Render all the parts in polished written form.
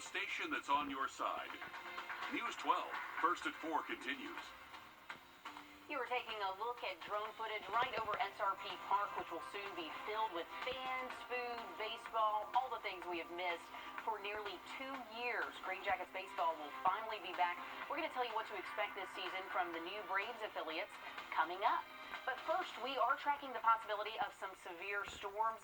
the station that's on your side. News 12, First at 4 continues. You are taking a look at drone footage right over SRP Park, which will soon be filled with fans, food, baseball, all the things we have missed for nearly 2 years. Green Jackets baseball will finally be back. We're going to tell you what to expect this season from the new Braves affiliates coming up. But first, we are tracking the possibility of some severe storms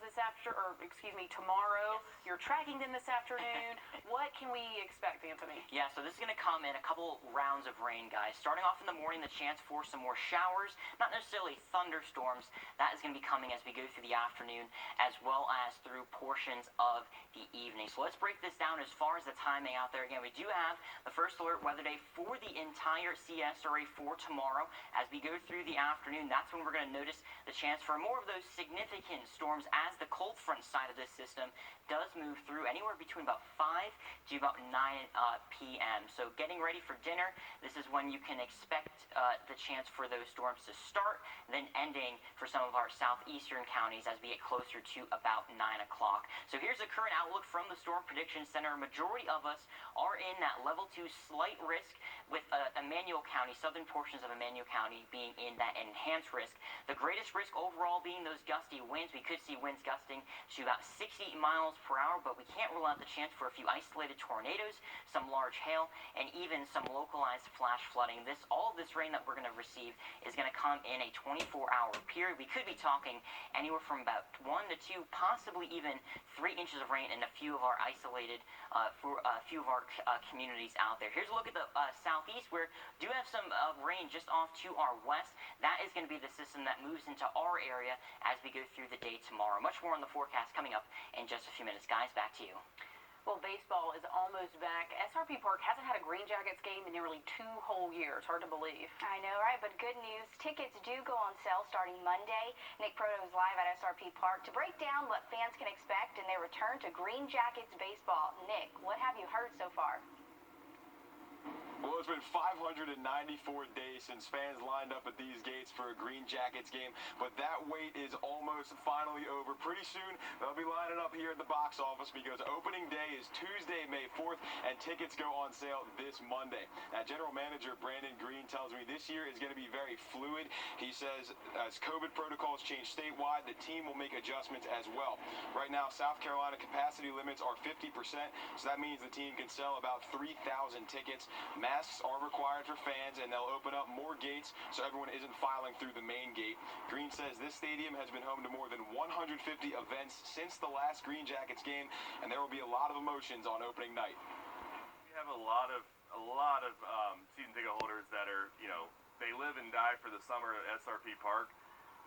tomorrow. You're tracking them this afternoon. What can we expect, Anthony? Yeah, so this is going to come in a couple rounds of rain, guys. Starting off in the morning, the chance for some more showers, not necessarily thunderstorms. That is going to be coming as we go through the afternoon, as well as through portions of the evening. So let's break this down as far as the timing out there. Again, we do have the first alert weather day for the entire CSRA for tomorrow. As we go through the afternoon, that's when we're going to notice the chance for more of those significant storms as the cold front side of this system does move through anywhere between about 5 to about 9 p.m. So getting ready for dinner, this is when you can expect the chance for those storms to start, then ending for some of our southeastern counties as we get closer to about 9 o'clock. So here's the current outlook from the Storm Prediction Center. A majority of us are in that level 2 slight risk, with Emmanuel County, southern portions of Emmanuel County being in that enhanced risk. The greatest risk overall being those gusty winds. We could see winds gusting to about 60 miles per hour, but we can't rule out the chance for a few isolated tornadoes, some large hail, and even some localized flash flooding. All of this rain that we're going to receive is going to come in a 24-hour period. We could be talking anywhere from about 1 to 2, possibly even 3 inches of rain in a few of our isolated, communities out there. Here's a look at the southeast, where we do have some rain just off to our west. That is going to be the system that moves into our area as we go through the day tomorrow. Much more on the forecast coming up in just a few minutes. Guys, back to you. Well, baseball is almost back. SRP Park hasn't had a Green Jackets game in nearly 2 whole years. Hard to believe. I know, right? But good news. Tickets do go on sale starting Monday. Nick Proto is live at SRP Park to break down what fans can expect in their return to Green Jackets baseball. Nick, what have you heard so far? Well, it's been 594 days since fans lined up at these gates for a Green Jackets game, but that wait is almost finally over. Pretty soon, they'll be lining up here at the box office because opening day is Tuesday, May 4th, and tickets go on sale this Monday. Now, General Manager Brandon Green tells me this year is going to be very fluid. He says as COVID protocols change statewide, the team will make adjustments as well. Right now, South Carolina capacity limits are 50%, so that means the team can sell about 3,000 tickets. Masks are required for fans, and they'll open up more gates so everyone isn't filing through the main gate. Green says this stadium has been home to more than 150 events since the last Green Jackets game, and there will be a lot of emotions on opening night. We have a lot of season ticket holders that are, they live and die for the summer at SRP Park.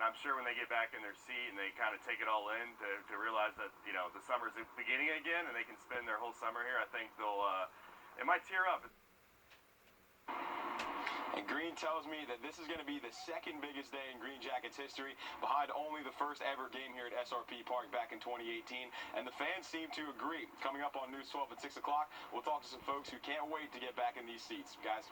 And I'm sure when they get back in their seat and they kind of take it all in to realize that, the summer's beginning again and they can spend their whole summer here, I think it might tear up. And Green tells me that this is going to be the second biggest day in Green Jackets history, behind only the first ever game here at SRP Park back in 2018. And the fans seem to agree. Coming up on News 12 at 6 o'clock, we'll talk to some folks who can't wait to get back in these seats. Guys.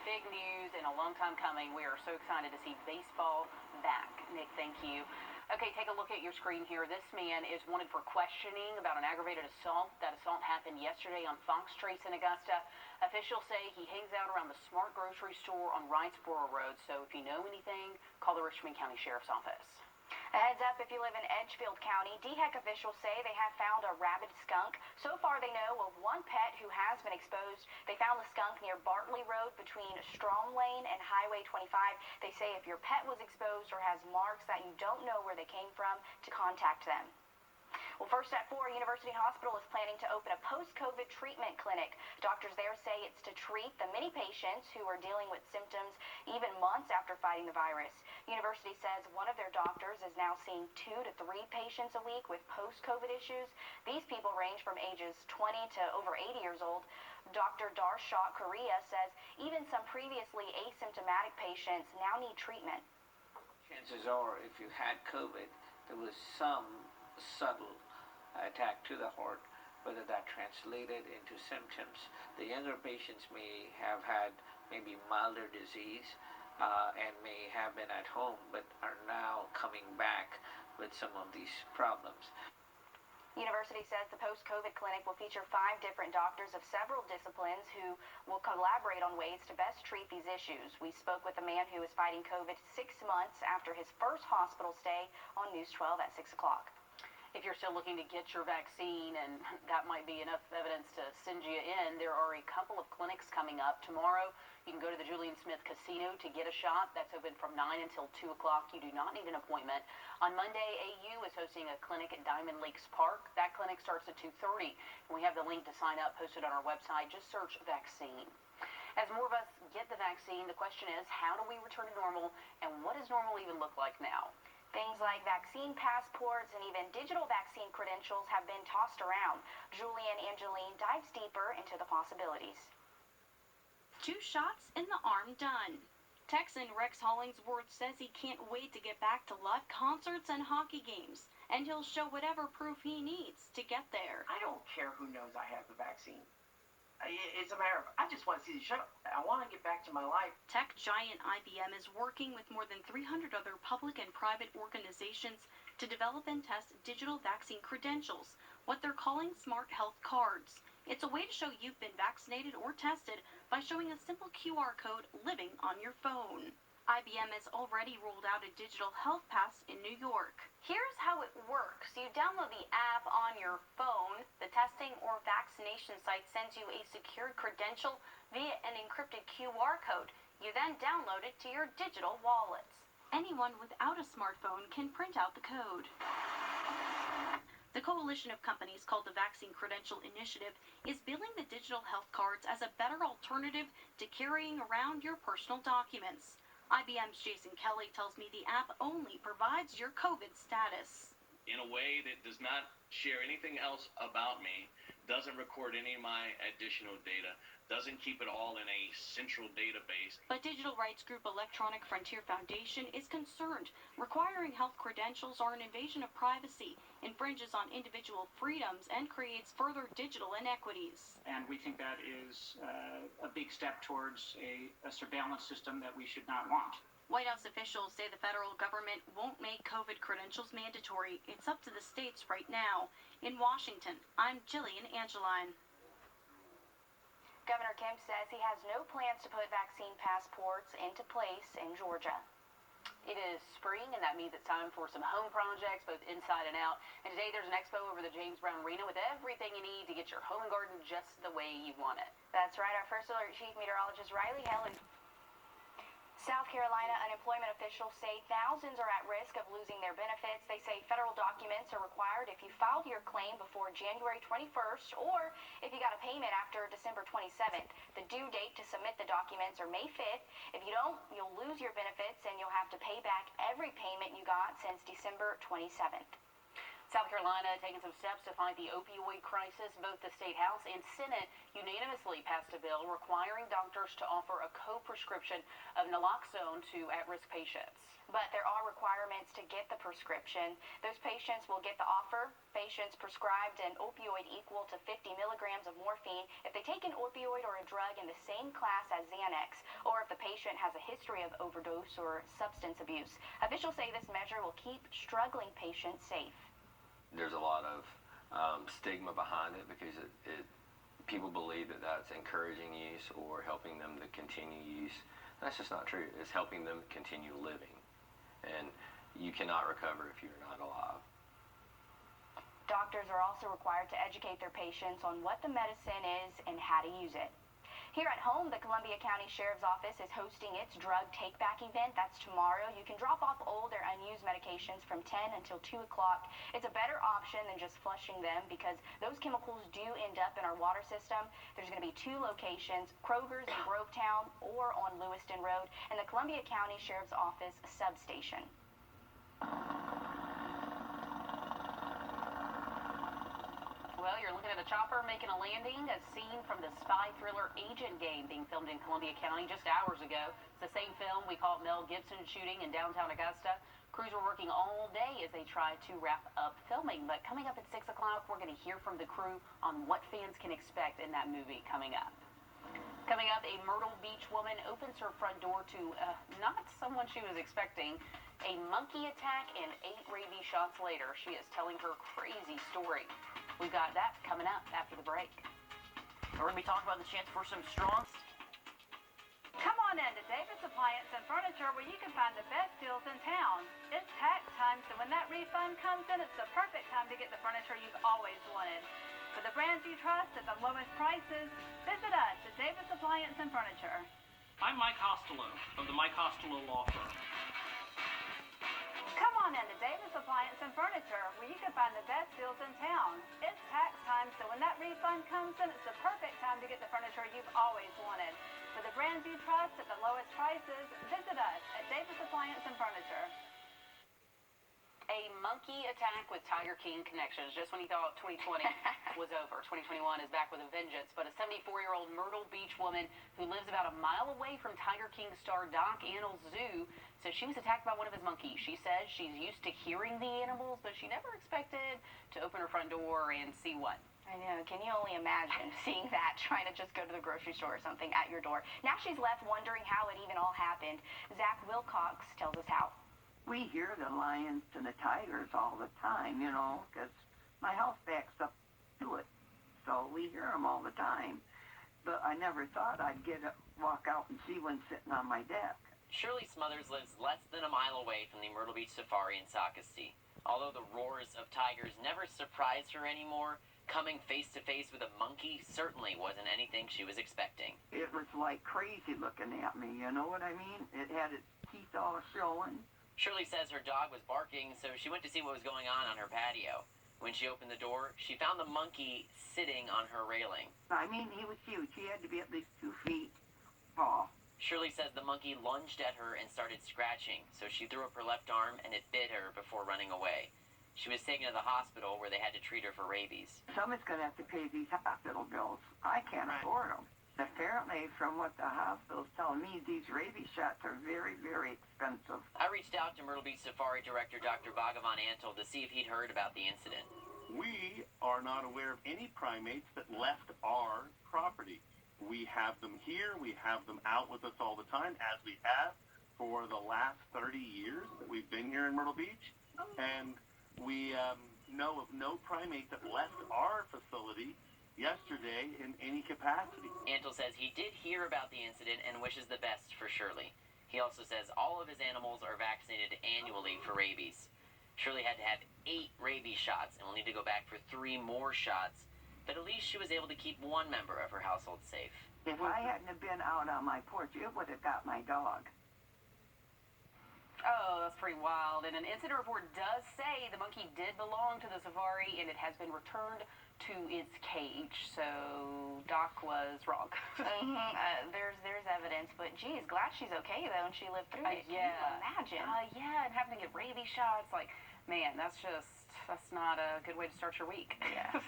Big news and a long time coming. We are so excited to see baseball back. Nick, thank you. Okay, take a look at your screen here. This man is wanted for questioning about an aggravated assault. That assault happened yesterday on Fox Trace in Augusta. Officials say he hangs out around the Smart Grocery Store on Wrightsboro Road. So if you know anything, call the Richmond County Sheriff's Office. A heads up if you live in Edgefield County. DHEC officials say they have found a rabid skunk. So far, they know of one pet who has been exposed. They found the skunk near Bartley Road between Strong Lane and Highway 25. They say if your pet was exposed or has marks that you don't know where they came from, to contact them. Well, first at 4, University Hospital is planning to open a post-COVID treatment clinic. Doctors there say it's to treat the many patients who are dealing with symptoms even months after fighting the virus. University says one of their doctors is now seeing 2 to 3 patients a week with post-COVID issues. These people range from ages 20 to over 80 years old. Dr. Darshot Korea says even some previously asymptomatic patients now need treatment. Chances are, if you had COVID, there was some subtle attack to the heart, whether that translated into symptoms. The younger patients may have had maybe milder disease and may have been at home, but are now coming back with some of these problems. University says the post-COVID clinic will feature 5 different doctors of several disciplines who will collaborate on ways to best treat these issues. We spoke with a man who is fighting COVID 6 months after his first hospital stay on News 12 at 6 o'clock. If you're still looking to get your vaccine, and that might be enough evidence to send you in, there are a couple of clinics coming up tomorrow. You can go to the Julian Smith Casino to get a shot. That's open from 9 until 2 o'clock. You do not need an appointment. On Monday, AU is hosting a clinic at Diamond Lakes Park. That clinic starts at 2:30. And we have the link to sign up posted on our website. Just search vaccine. As more of us get the vaccine, the question is, how do we return to normal, and what does normal even look like now? Things like vaccine passports and even digital vaccine credentials have been tossed around. Julian Angeline dives deeper into the possibilities. 2 shots in the arm done. Texan Rex Hollingsworth says he can't wait to get back to live concerts and hockey games, and he'll show whatever proof he needs to get there. I don't care who knows I have the vaccine. It's a matter of, I just want to see the show. I want to get back to my life. Tech giant IBM is working with more than 300 other public and private organizations to develop and test digital vaccine credentials, what they're calling smart health cards. It's a way to show you've been vaccinated or tested by showing a simple QR code living on your phone. IBM has already rolled out a digital health pass in New York. Here's how it works. You download the app on your phone. The testing or vaccination site sends you a secured credential via an encrypted QR code. You then download it to your digital wallets. Anyone without a smartphone can print out the code. The coalition of companies called the Vaccine Credential Initiative is billing the digital health cards as a better alternative to carrying around your personal documents. IBM's Jason Kelly tells me the app only provides your COVID status. In a way that does not share anything else about me, doesn't record any of my additional data, doesn't keep it all in a central database. But digital rights group Electronic Frontier Foundation is concerned. Requiring health credentials are an invasion of privacy, infringes on individual freedoms, and creates further digital inequities. And we think that is a big step towards a surveillance system that we should not want. White House officials say the federal government won't make COVID credentials mandatory. It's up to the states right now. In Washington, I'm Jillian Angeline. Governor Kemp says he has no plans to put vaccine passports into place in Georgia. It is spring, and that means it's time for some home projects, both inside and out. And today there's an expo over the James Brown Arena with everything you need to get your home and garden just the way you want it. That's right. Our first alert chief meteorologist Riley Helen. South Carolina unemployment officials say thousands are at risk of losing their benefits. They say federal documents are required if you filed your claim before January 21st or if you got a payment after December 27th. The due date to submit the documents are May 5th. If you don't, you'll lose your benefits and you'll have to pay back every payment you got since December 27th. South Carolina taking some steps to fight the opioid crisis. Both the State House and Senate unanimously passed a bill requiring doctors to offer a co-prescription of naloxone to at-risk patients. But there are requirements to get the prescription. Those patients will get the offer. Patients prescribed an opioid equal to 50 milligrams of morphine if they take an opioid or a drug in the same class as Xanax, or if the patient has a history of overdose or substance abuse. Officials say this measure will keep struggling patients safe. There's a lot of stigma behind it because people believe that that's encouraging use or helping them to continue use. That's just not true. It's helping them continue living. And you cannot recover if you're not alive. Doctors are also required to educate their patients on what the medicine is and how to use it. Here at home, the Columbia County Sheriff's Office is hosting its drug take-back event. That's tomorrow. You can drop off old or unused medications from 10 until 2 o'clock. It's a better option than just flushing them because those chemicals do end up in our water system. There's going to be 2 locations, Kroger's in Grovetown or on Lewiston Road, and the Columbia County Sheriff's Office substation. Well, you're looking at a chopper making a landing, a scene from the spy thriller Agent Game being filmed in Columbia County just hours ago. It's the same film we caught Mel Gibson shooting in downtown Augusta. Crews were working all day as they tried to wrap up filming. But coming up at 6 o'clock, we're going to hear from the crew on what fans can expect in that movie coming up. Coming up, a Myrtle Beach woman opens her front door to not someone she was expecting. A monkey attack and 8 rabies shots later, she is telling her crazy story. We've got that coming up after the break. We're going to be talking about the chance for some strong. Come on in to Davis Appliance and Furniture, where you can find the best deals in town. It's tax time, so when that refund comes in, it's the perfect time to get the furniture you've always wanted. For the brands you trust at the lowest prices, visit us at Davis Appliance and Furniture. I'm Mike Costello of the Mike Costello Law Firm. Come on in to Davis Appliance and Furniture, where you can find the best deals in town. It's tax time, so when that refund comes in, it's the perfect time to get the furniture you've always wanted. For the brands you trust at the lowest prices, visit us at Davis Appliance and Furniture. A monkey attack with Tiger King connections. Just when you thought 2020 was over, 2021 is back with a vengeance. But a 74-year-old Myrtle Beach woman who lives about a mile away from Tiger King star Doc Annell's zoo says she was attacked by one of his monkeys. She says she's used to hearing the animals, but she never expected to open her front door and see one. I know. Can you only imagine seeing that, trying to just go to the grocery store or something at your door? Now she's left wondering how it even all happened. Zach Wilcox tells us how. We hear the lions and the tigers all the time, you know, because my house backs up to it. So we hear them all the time. But I never thought I'd walk out and see one sitting on my deck. Shirley Smothers lives less than a mile away from the Myrtle Beach Safari in Socastee. Although the roars of tigers never surprised her anymore, coming face to face with a monkey certainly wasn't anything she was expecting. It was like crazy looking at me, you know what I mean? It had its teeth all showing. Shirley says her dog was barking, so she went to see what was going on her patio. When she opened the door, she found the monkey sitting on her railing. I mean, he was huge. He had to be at least 2 feet tall. Shirley says the monkey lunged at her and started scratching, so she threw up her left arm and it bit her before running away. She was taken to the hospital where they had to treat her for rabies. Someone's going to have to pay these hospital bills. I can't afford them. Apparently, from what the hospital's telling me, these rabies shots are very, very expensive. I reached out to Myrtle Beach Safari Director Dr. Bhagavan Antle to see if he'd heard about the incident. We are not aware of any primates that left our property. We have them here. We have them out with us all the time, as we have for the last 30 years that we've been here in Myrtle Beach. And we know of no primate that left our facility yesterday in any capacity. Antle says he did hear about the incident and wishes the best for Shirley. He also says all of his animals are vaccinated annually for rabies. Shirley had to have 8 rabies shots and will need to go back for 3 more shots, but at least she was able to keep one member of her household safe. If I hadn't have been out on my porch, it would have got my dog. Oh, that's pretty wild. And an incident report does say the monkey did belong to the safari and it has been returned to its cage. So Doc was wrong. There's evidence, but geez, glad she's okay though, and she lived through it. Yeah. Can you imagine? Yeah, and having to get rabies shots, like, man, that's not a good way to start your week. Yeah.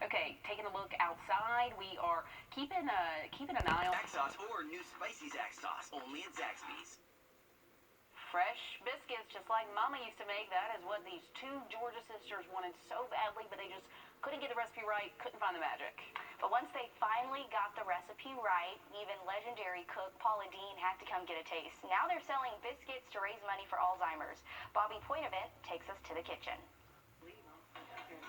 Okay, taking a look outside, we are keeping an eye on Zax sauce or new spicy Zax sauce, only at Zaxby's. fresh biscuits, just like Mama used to make. That is what these 2 Georgia sisters wanted so badly, but they just couldn't get the recipe right, couldn't find the magic. But once they finally got the recipe right, even legendary cook Paula Deen had to come get a taste. Now they're selling biscuits to raise money for Alzheimer's. Bobby Poitevent takes us to the kitchen.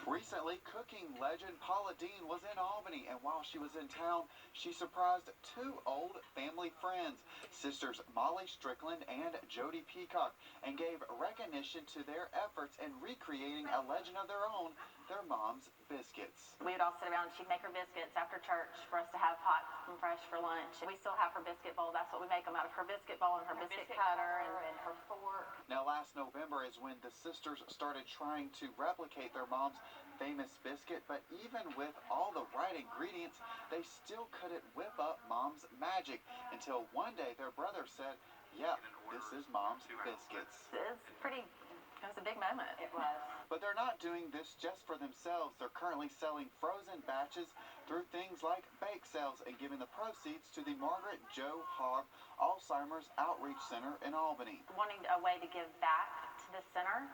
Recently, cooking legend Paula Deen was in Albany, and while she was in town, she surprised 2 old family friends, sisters Molly Strickland and Jody Peacock, and gave recognition to their efforts in recreating a legend of their own, their mom's biscuits. We would all sit around and she'd make her biscuits after church for us to have hot and fresh for lunch. We still have her biscuit bowl. That's what we make them out of, her biscuit bowl and her biscuit cutter and her fork. Now, last November is when the sisters started trying to replicate their mom's famous biscuit, but even with all the right ingredients, they still couldn't whip up Mom's magic until one day their brother said, "Yep, this is Mom's biscuits." It was a big moment. It was. But they're not doing this just for themselves. They're currently selling frozen batches through things like bake sales and giving the proceeds to the Margaret Jo Hogg Alzheimer's Outreach Center in Albany. Wanting a way to give back to the center,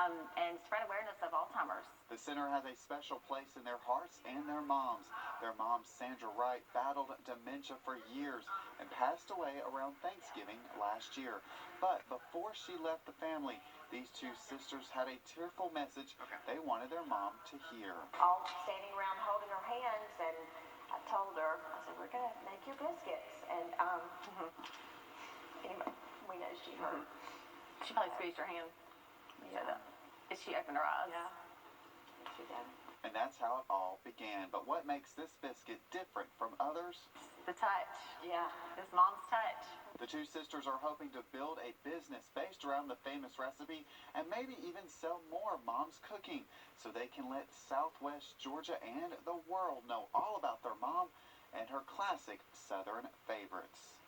and spread awareness of Alzheimer's. The center has a special place in their hearts and their moms. Their mom, Sandra Wright, battled dementia for years and passed away around Thanksgiving last year. But before she left the family, these two sisters had a tearful message they wanted their mom to hear. All standing around holding her hands, and I told her, I said, we're going to make your biscuits. And anyway, we know she hurt. She probably squeezed her hand. Yeah. As she opened her eyes. Yeah. She did. And that's how it all began. But what makes this biscuit different from others? The touch. Yeah. It's mom's touch. The two sisters are hoping to build a business based around the famous recipe and maybe even sell more of mom's cooking so they can let Southwest Georgia and the world know all about their mom and her classic Southern favorites.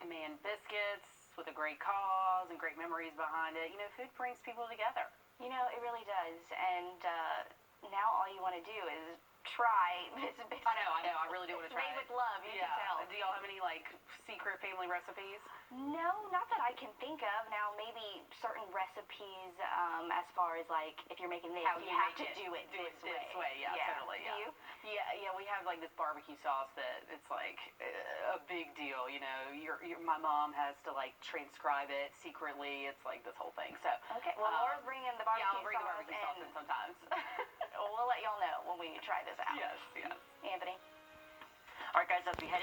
And man, biscuits with a great cause and great memories behind it. You know, food brings people together. You know, it really does. And now all you want to do is try this biscuit. I know. I really do want to try Made it. with love, you can tell. Do y'all have any, like, secret family recipes? No, not that I can think of. Now, maybe certain recipes, as far as, like, if you're making this, How you you have make to it. do it this way. Yeah, totally. Do you? Yeah, we have, like, this barbecue sauce that it's, like, a big deal, you know. My mom has to, like, transcribe it secretly. It's, like, this whole thing. So Okay, well, Laura's bringing the barbecue I'll bring the sauce, barbecue sauce in sometimes. we'll let y'all know when we try this out. Yes. Anthony? All right, guys, as we head